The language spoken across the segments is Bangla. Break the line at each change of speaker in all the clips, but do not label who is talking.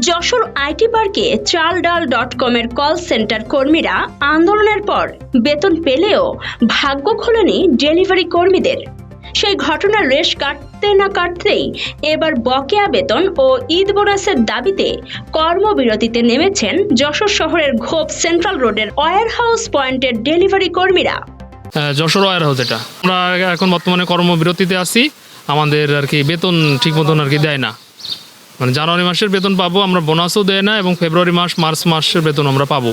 যশোর আইটি পার্কে চালডাল.কমের কল সেন্টার কর্মীরা আন্দোলনের পর বেতন পেলেও ভাগ্য খোলেনি ডেলিভারি কর্মীদের। সেই ঘটনার রেশ কাটতে না কাটতেই এবার বকেয়া বেতন ও ঈদ বোনাসের দাবিতে কর্মবিরতিতে নেমেছেন যশোর শহরের ঘোপ সেন্ট্রাল রোডের ওয়্যার হাউস পয়েন্টের ডেলিভারি কর্মীরা।
যশোর ওয়্যার হাউস, এটা আমরা এখন বর্তমানে কর্মবিরতিতে আছি। আমাদের আর কি বেতন ঠিক মতন আর কি দেয় না, মানে জানুয়ারি মাসের বেতন পাবো আমরা, বোনাসও দেয় না, এবং ফেব্রুয়ারি মাস মার্চ মাসের বেতন আমরা পাবো।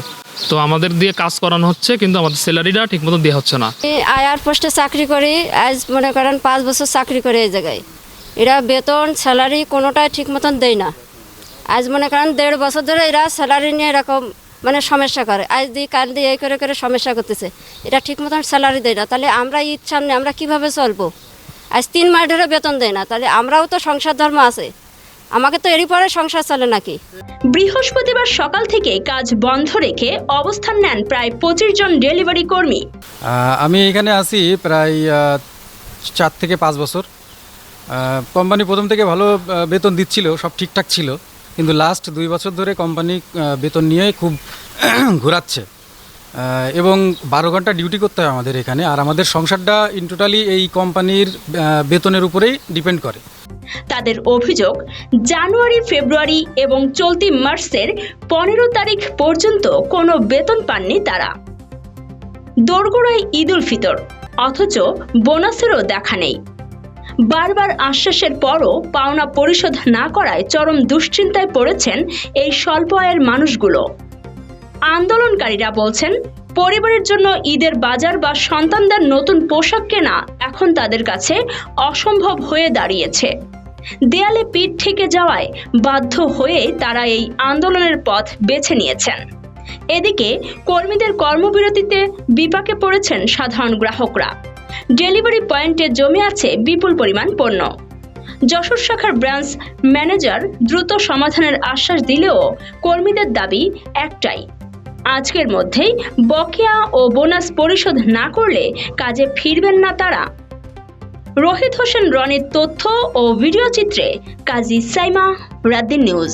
তো আমাদের দিয়ে কাজ করানো হচ্ছে, কিন্তু আমাদের স্যালারিটা ঠিক মতো দেওয়া হচ্ছে না।
আয়ার পোস্টে চাকরি করি, আজ মনে করেন 5 বছর চাকরি করে এই জায়গায়, এরা বেতন স্যালারি কোনোটাই ঠিক মতন দেয় না। আজ মনে করেন 1.5 বছর ধরে এরা স্যালারি নিয়ে এরকম মানে সমস্যা করে, আজ দিয়ে কাল দিয়ে এই করে করে সমস্যা করতেছে। এটা ঠিক মতন স্যালারি দেয় না, তাহলে আমরা ঈদ সামনে আমরা কিভাবে চলবো? আজ 3 মাস ধরে বেতন দেয় না, তাহলে আমরাও তো সংসার ধর্ম আছে, আমাকে তো এরই পরে সংসার চলে নাকি?
বৃহস্পতিবার সকাল থেকে কাজ বন্ধ রেখে অবস্থান নেন প্রায় 25 জন ডেলিভারি কর্মী।
আমি এখানে আছি প্রায় 4 থেকে 5 বছর। কোম্পানি প্রথম থেকে ভালো বেতন দিচ্ছিল, সব ঠিকঠাক ছিল, কিন্তু লাস্ট 2 বছর ধরে কোম্পানি বেতন নিয়ে খুব ঘোরাচ্ছে, এবং 12 ঘন্টা ডিউটি করতে হয় আমাদের এখানে। আর আমাদের সংসারটা ইন টোটালি এই কোম্পানির বেতনের উপরেই ডিপেন্ড করে।
তাদের অভিযোগ, জানুয়ারি, ফেব্রুয়ারি এবং চলতি মার্চের 15 তারিখ পর্যন্ত কোনো বেতন পাননি তারা। দোরগোড়ায় ঈদ উল ফিতর, অথচ বোনাসেরও দেখা নেই। বারবার আশ্বাসের পরও পাওনা পরিশোধ না করায় চরম দুশ্চিন্তায় পড়েছেন এই স্বল্প আয়ের মানুষগুলো। আন্দোলনকারীরা বলছেন, পরিবারের জন্য ঈদের বাজার বা সন্তানদের নতুন পোশাক কেনা এখন তাদের কাছে অসম্ভব হয়ে দাঁড়িয়েছে। দেয়ালে পিঠ থেকে যাওয়ায় বাধ্য হয়ে তারা এই আন্দোলনের পথ বেছে নিয়েছেন। এদিকে কর্মীদের কর্মবিরতিতে বিপাকে পড়েছেন সাধারণ গ্রাহকরা। ডেলিভারি পয়েন্টে জমে আছে বিপুল পরিমাণ পণ্য। যশোর শাখার ব্রাঞ্চ ম্যানেজার দ্রুত সমাধানের আশ্বাস দিলেও কর্মীদের দাবি একটাই, আজকের মধ্যেই বকেয়া ও বোনাস পরিশোধ না করলে কাজে ফিরবেন না তারা। রোহিত হোসেন রনির তথ্য ও ভিডিও চিত্রে কাজী সাইমা, রাত দিন নিউজ।